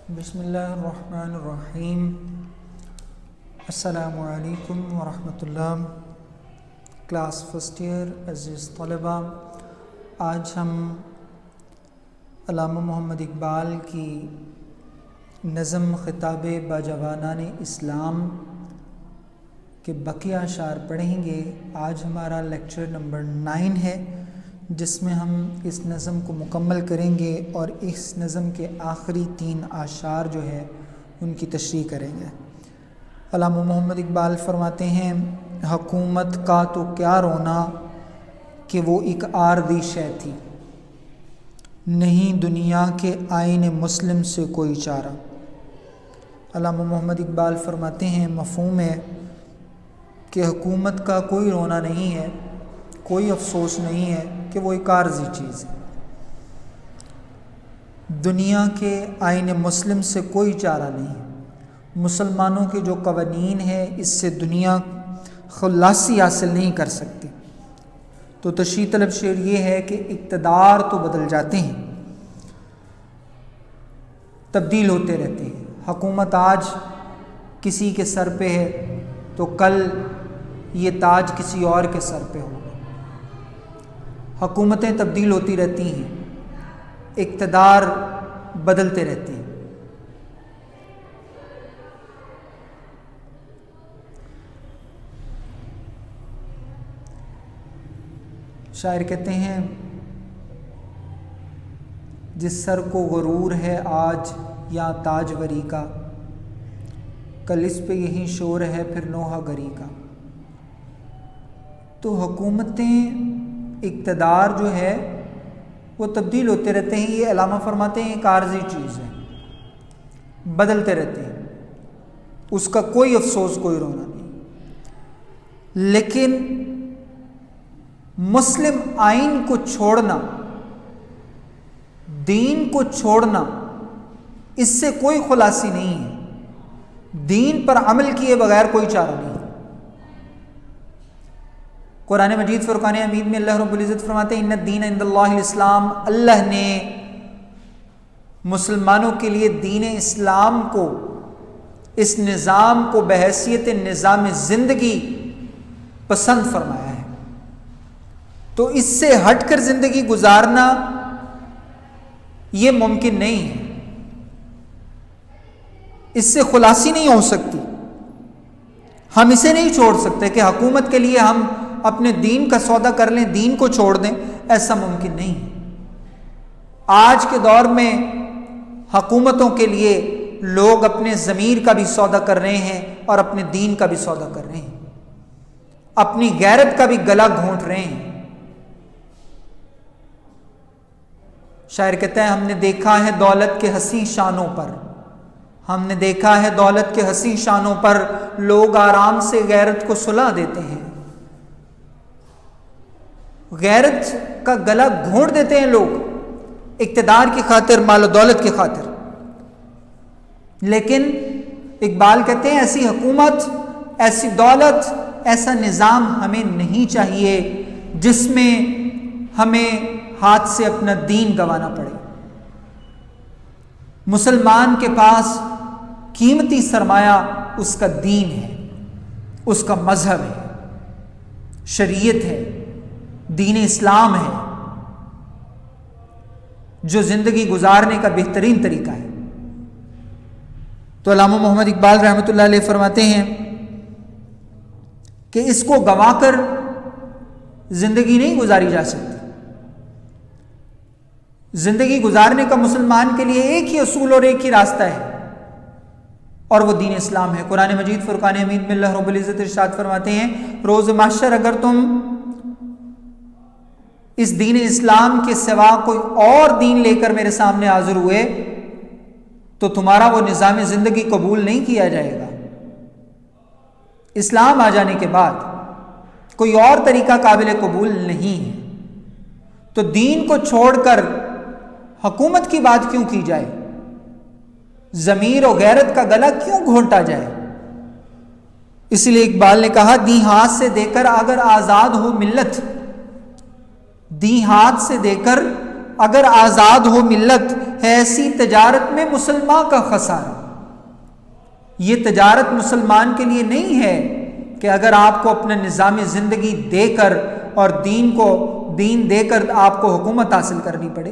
بسم اللہ الرحمن الرحیم۔ السلام علیکم ورحمۃ اللہ۔ کلاس فرسٹ ایئر عزیز طلباء، آج ہم علامہ محمد اقبال کی نظم خطاب باجوانان اسلام کے بقیہ اشعار پڑھیں گے۔ آج ہمارا لیکچر نمبر 9 ہے، جس میں ہم اس نظم کو مکمل کریں گے اور اس نظم کے آخری 3 اشعار جو ہے ان کی تشریح کریں گے۔ علامہ محمد اقبال فرماتے ہیں، حکومت کا تو کیا رونا کہ وہ ایک عارضی شے تھی، نہیں دنیا کے آئین مسلم سے کوئی چارہ۔ علامہ محمد اقبال فرماتے ہیں، مفہوم ہے کہ حکومت کا کوئی رونا نہیں ہے، کوئی افسوس نہیں ہے کہ وہ ایک عارضی چیز ہے، دنیا کے آئین مسلم سے کوئی چارہ نہیں ہے۔ مسلمانوں کے جو قوانین ہیں اس سے دنیا خلاصی حاصل نہیں کر سکتی۔ تو تشریح طلب شعر یہ ہے کہ اقتدار تو بدل جاتے ہیں، تبدیل ہوتے رہتے ہیں۔ حکومت آج کسی کے سر پہ ہے تو کل یہ تاج کسی اور کے سر پہ ہوگا۔ حکومتیں تبدیل ہوتی رہتی ہیں، اقتدار بدلتے رہتے ہیں۔ شاعر کہتے ہیں، جس سر کو غرور ہے آج یا تاجوری کا، کل اس پہ یہی شور ہے پھر نوحہ گری کا۔ تو حکومتیں، اقتدار جو ہے وہ تبدیل ہوتے رہتے ہیں۔ یہ علامہ فرماتے ہیں ایک عارضی چیز ہے، بدلتے رہتے ہیں، اس کا کوئی افسوس کوئی رونا نہیں۔ لیکن مسلم آئین کو چھوڑنا، دین کو چھوڑنا، اس سے کوئی خلاصی نہیں ہے۔ دین پر عمل کیے بغیر کوئی چارہ نہیں۔ قرآن مجید فرقان حمید میں اللہ رب العزت فرماتے ہیں، ان الدین عند اللہ الاسلام، اللہ نے مسلمانوں کے لیے دین اسلام کو، اس نظام کو بحیثیت نظام زندگی پسند فرمایا ہے۔ تو اس سے ہٹ کر زندگی گزارنا یہ ممکن نہیں ہے، اس سے خلاصی نہیں ہو سکتی۔ ہم اسے نہیں چھوڑ سکتے کہ حکومت کے لیے ہم اپنے دین کا سودا کر لیں، دین کو چھوڑ دیں، ایسا ممکن نہیں ہے۔ آج کے دور میں حکومتوں کے لیے لوگ اپنے ضمیر کا بھی سودا کر رہے ہیں اور اپنے دین کا بھی سودا کر رہے ہیں، اپنی غیرت کا بھی گلا گھونٹ رہے ہیں۔ شاعر کہتا ہے، ہم نے دیکھا ہے دولت کے حسین شانوں پر، ہم نے دیکھا ہے دولت کے حسین شانوں پر لوگ آرام سے غیرت کو سلا دیتے ہیں، غیرت کا گلا گھونٹ دیتے ہیں لوگ اقتدار کی خاطر، مال و دولت کی خاطر۔ لیکن اقبال کہتے ہیں ایسی حکومت، ایسی دولت، ایسا نظام ہمیں نہیں چاہیے جس میں ہمیں ہاتھ سے اپنا دین گنوانا پڑے۔ مسلمان کے پاس قیمتی سرمایہ اس کا دین ہے، اس کا مذہب ہے، شریعت ہے، دین اسلام ہے، جو زندگی گزارنے کا بہترین طریقہ ہے۔ تو علامہ محمد اقبال رحمۃ اللہ علیہ فرماتے ہیں کہ اس کو گنوا کر زندگی نہیں گزاری جا سکتی۔ زندگی گزارنے کا مسلمان کے لیے ایک ہی اصول اور ایک ہی راستہ ہے، اور وہ دین اسلام ہے۔ قرآن مجید فرقان حمید میں اللہ رب العزت ارشاد فرماتے ہیں، روز محشر اگر تم اس دین اسلام کے سوا کوئی اور دین لے کر میرے سامنے حاضر ہوئے تو تمہارا وہ نظام زندگی قبول نہیں کیا جائے گا۔ اسلام آ جانے کے بعد کوئی اور طریقہ قابل قبول نہیں ہے۔ تو دین کو چھوڑ کر حکومت کی بات کیوں کی جائے؟ ضمیر و غیرت کا گلا کیوں گھونٹا جائے؟ اس لیے اقبال نے کہا، دی ہاتھ سے دے کر اگر آزاد ہو ملت، دی ہاتھ سے دے کر اگر آزاد ہو ملت ہے ایسی تجارت میں مسلمان کا خسارہ. یہ تجارت مسلمان کے لیے نہیں ہے کہ اگر آپ کو اپنا نظام زندگی دے کر اور دین دے کر آپ کو حکومت حاصل کرنی پڑے،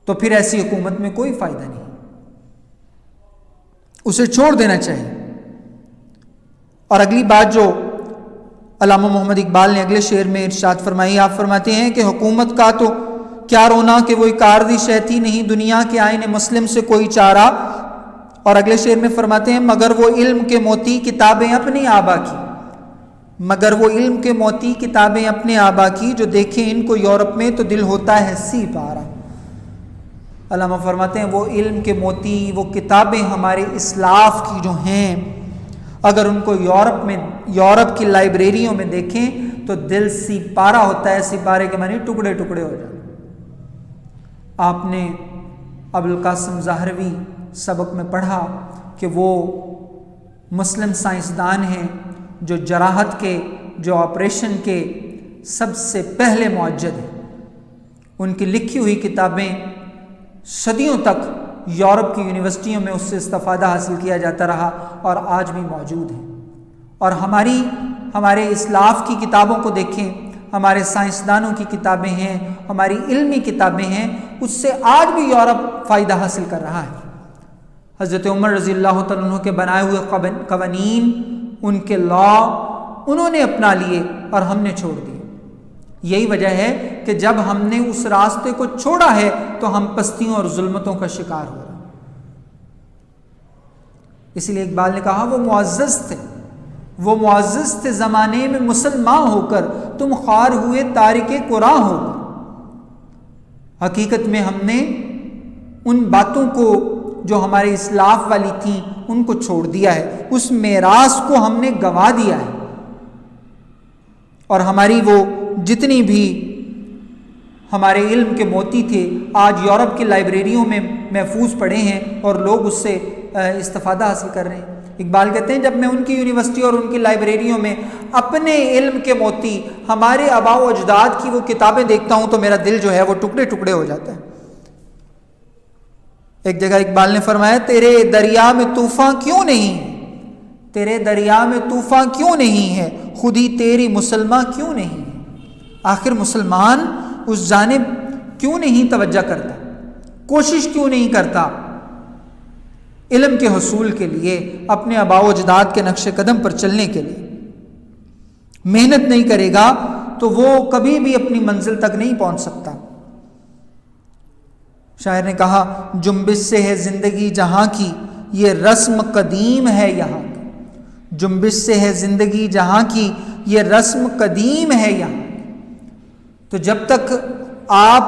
تو پھر ایسی حکومت میں کوئی فائدہ نہیں، اسے چھوڑ دینا چاہیے. اور اگلی بات جو علامہ محمد اقبال نے اگلے شعر میں ارشاد فرمائی، آپ فرماتے ہیں کہ حکومت کا تو کیا رونا کہ وہی کاردی شہتی نہیں، دنیا کے آئین مسلم سے کوئی چارہ. اور اگلے شعر میں فرماتے ہیں مگر وہ علم کے موتی کتابیں اپنے آبا کی، مگر وہ علم کے موتی کتابیں اپنے آبا کی، جو دیکھیں ان کو یورپ میں تو دل ہوتا ہے سی پارا. علامہ فرماتے ہیں وہ علم کے موتی، وہ کتابیں ہمارے اسلاف کی جو ہیں، اگر ان کو یورپ کی لائبریریوں میں دیکھیں تو دل سی پارا ہوتا ہے. سی پارے کے معنی ٹکڑے ٹکڑے ہو جاتے. آپ نے ابوالقاسم زہروی سبق میں پڑھا کہ وہ مسلم سائنسدان ہیں جو جراحت کے، جو آپریشن کے سب سے پہلے معجد ہیں. ان کی لکھی ہوئی کتابیں صدیوں تک یورپ کی یونیورسٹیوں میں اس سے استفادہ حاصل کیا جاتا رہا اور آج بھی موجود ہیں. اور ہمارے اسلاف کی کتابوں کو دیکھیں، ہمارے سائنسدانوں کی کتابیں ہیں، ہماری علمی کتابیں ہیں، اس سے آج بھی یورپ فائدہ حاصل کر رہا ہے. حضرت عمر رضی اللہ تعالیٰ عنہ کے بنائے ہوئے قوانین، ان کے لا انہوں نے اپنا لیے اور ہم نے چھوڑ دیے. یہی وجہ ہے کہ جب ہم نے اس راستے کو چھوڑا ہے تو ہم پستیوں اور ظلمتوں کا شکار ہو رہے ہیں. اسی لیے اقبال نے کہا وہ معزز تھے زمانے میں مسلمان ہو کر، تم خوار ہوئے تارک قرآن ہو کر. حقیقت میں ہم نے ان باتوں کو جو ہمارے اسلاف والی تھیں ان کو چھوڑ دیا ہے، اس میراث کو ہم نے گنوا دیا ہے. اور ہماری وہ جتنی بھی ہمارے علم کے موتی تھے آج یورپ کی لائبریریوں میں محفوظ پڑے ہیں اور لوگ اس سے استفادہ حاصل کر رہے ہیں. اقبال کہتے ہیں جب میں ان کی یونیورسٹی اور ان کی لائبریریوں میں اپنے علم کے موتی، ہمارے آباء و اجداد کی وہ کتابیں دیکھتا ہوں تو میرا دل جو ہے وہ ٹکڑے ٹکڑے ہو جاتا ہے. ایک جگہ اقبال نے فرمایا تیرے دریا میں طوفان کیوں نہیں ہے، تیرے دریا میں طوفان کیوں نہیں ہے، خودی تیری مسلمان کیوں نہیں ہے. آخر مسلمان اس جانب کیوں نہیں توجہ کرتا، کوشش کیوں نہیں کرتا علم کے حصول کے لیے، اپنے آباء و اجداد کے نقش قدم پر چلنے کے لیے محنت نہیں کرے گا تو وہ کبھی بھی اپنی منزل تک نہیں پہنچ سکتا. شاعر نے کہا جنبش سے ہے زندگی جہاں کی، یہ رسم قدیم ہے یہاں کی. جنبش سے ہے زندگی جہاں کی، یہ رسم قدیم ہے یہاں. تو جب تک آپ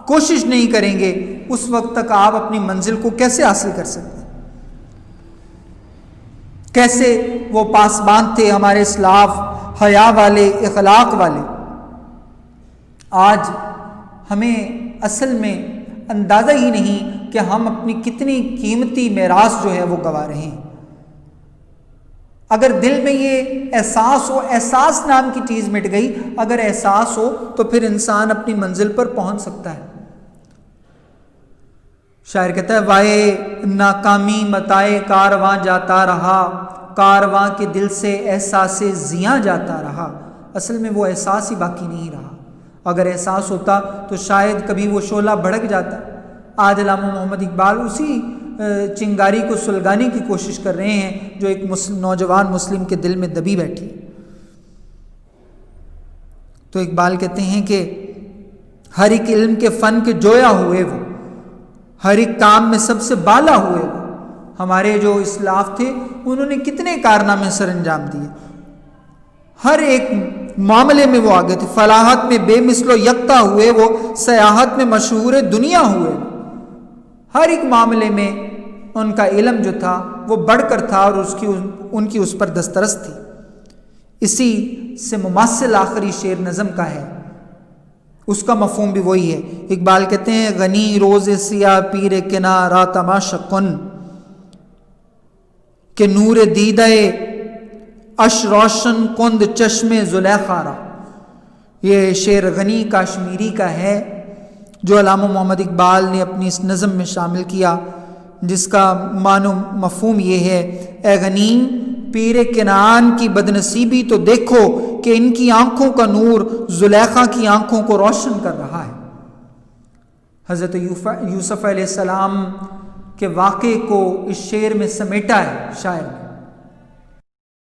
کوشش نہیں کریں گے اس وقت تک آپ اپنی منزل کو کیسے حاصل کر سکتے ہیں؟ کیسے وہ پاسبان تھے ہمارے اسلاف، حیا والے، اخلاق والے، آج ہمیں اصل میں اندازہ ہی نہیں کہ ہم اپنی کتنی قیمتی میراث جو ہے وہ گنوا رہے ہیں. اگر دل میں یہ احساس ہو، احساس نام کی چیز مٹ گئی، اگر احساس ہو تو پھر انسان اپنی منزل پر پہنچ سکتا ہے. شاعر کہتا ہے وائے ناکامی متائے کارواں جاتا رہا، کارواں کے دل سے احساس زیاں جاتا رہا. اصل میں وہ احساس ہی باقی نہیں رہا. اگر احساس ہوتا تو شاید کبھی وہ شعلہ بھڑک جاتا. آج علامہ محمد اقبال اسی چنگاری کو سلگانے کی کوشش کر رہے ہیں جو ایک نوجوان مسلم کے دل میں دبی بیٹھی. تو اقبال کہتے ہیں کہ ہر ایک علم کے فن کے جویا ہوئے وہ، ہر ایک کام میں سب سے بالا ہوئے وہ. ہمارے جو اسلاف تھے انہوں نے کتنے کارنامے سر انجام دیے، ہر ایک معاملے میں وہ آگے تھے. فلاحت میں بے مثل و یکتا ہوئے وہ، سیاحت میں مشہور دنیا ہوئے. ہر ایک معاملے میں ان کا علم جو تھا وہ بڑھ کر تھا اور ان کی اس پر دسترس تھی. اسی سے مماثل آخری شعر نظم کا ہے، اس کا مفہوم بھی وہی ہے. اقبال کہتے ہیں غنی روز سیاہ پیر کنا را تماشا کن، کہ نور دیدہ اش روشن کند چشم زلیخا را. یہ شعر غنی کاشمیری کا ہے جو علامہ محمد اقبال نے اپنی اس نظم میں شامل کیا، جس کا معنی و مفہوم یہ ہے: اے غنیم پیر کنعان کی بدنصیبی تو دیکھو کہ ان کی آنکھوں کا نور زلیخا کی آنکھوں کو روشن کر رہا ہے۔ حضرت یوسف علیہ السلام کے واقعے کو اس شعر میں سمیٹا ہے شاعر نے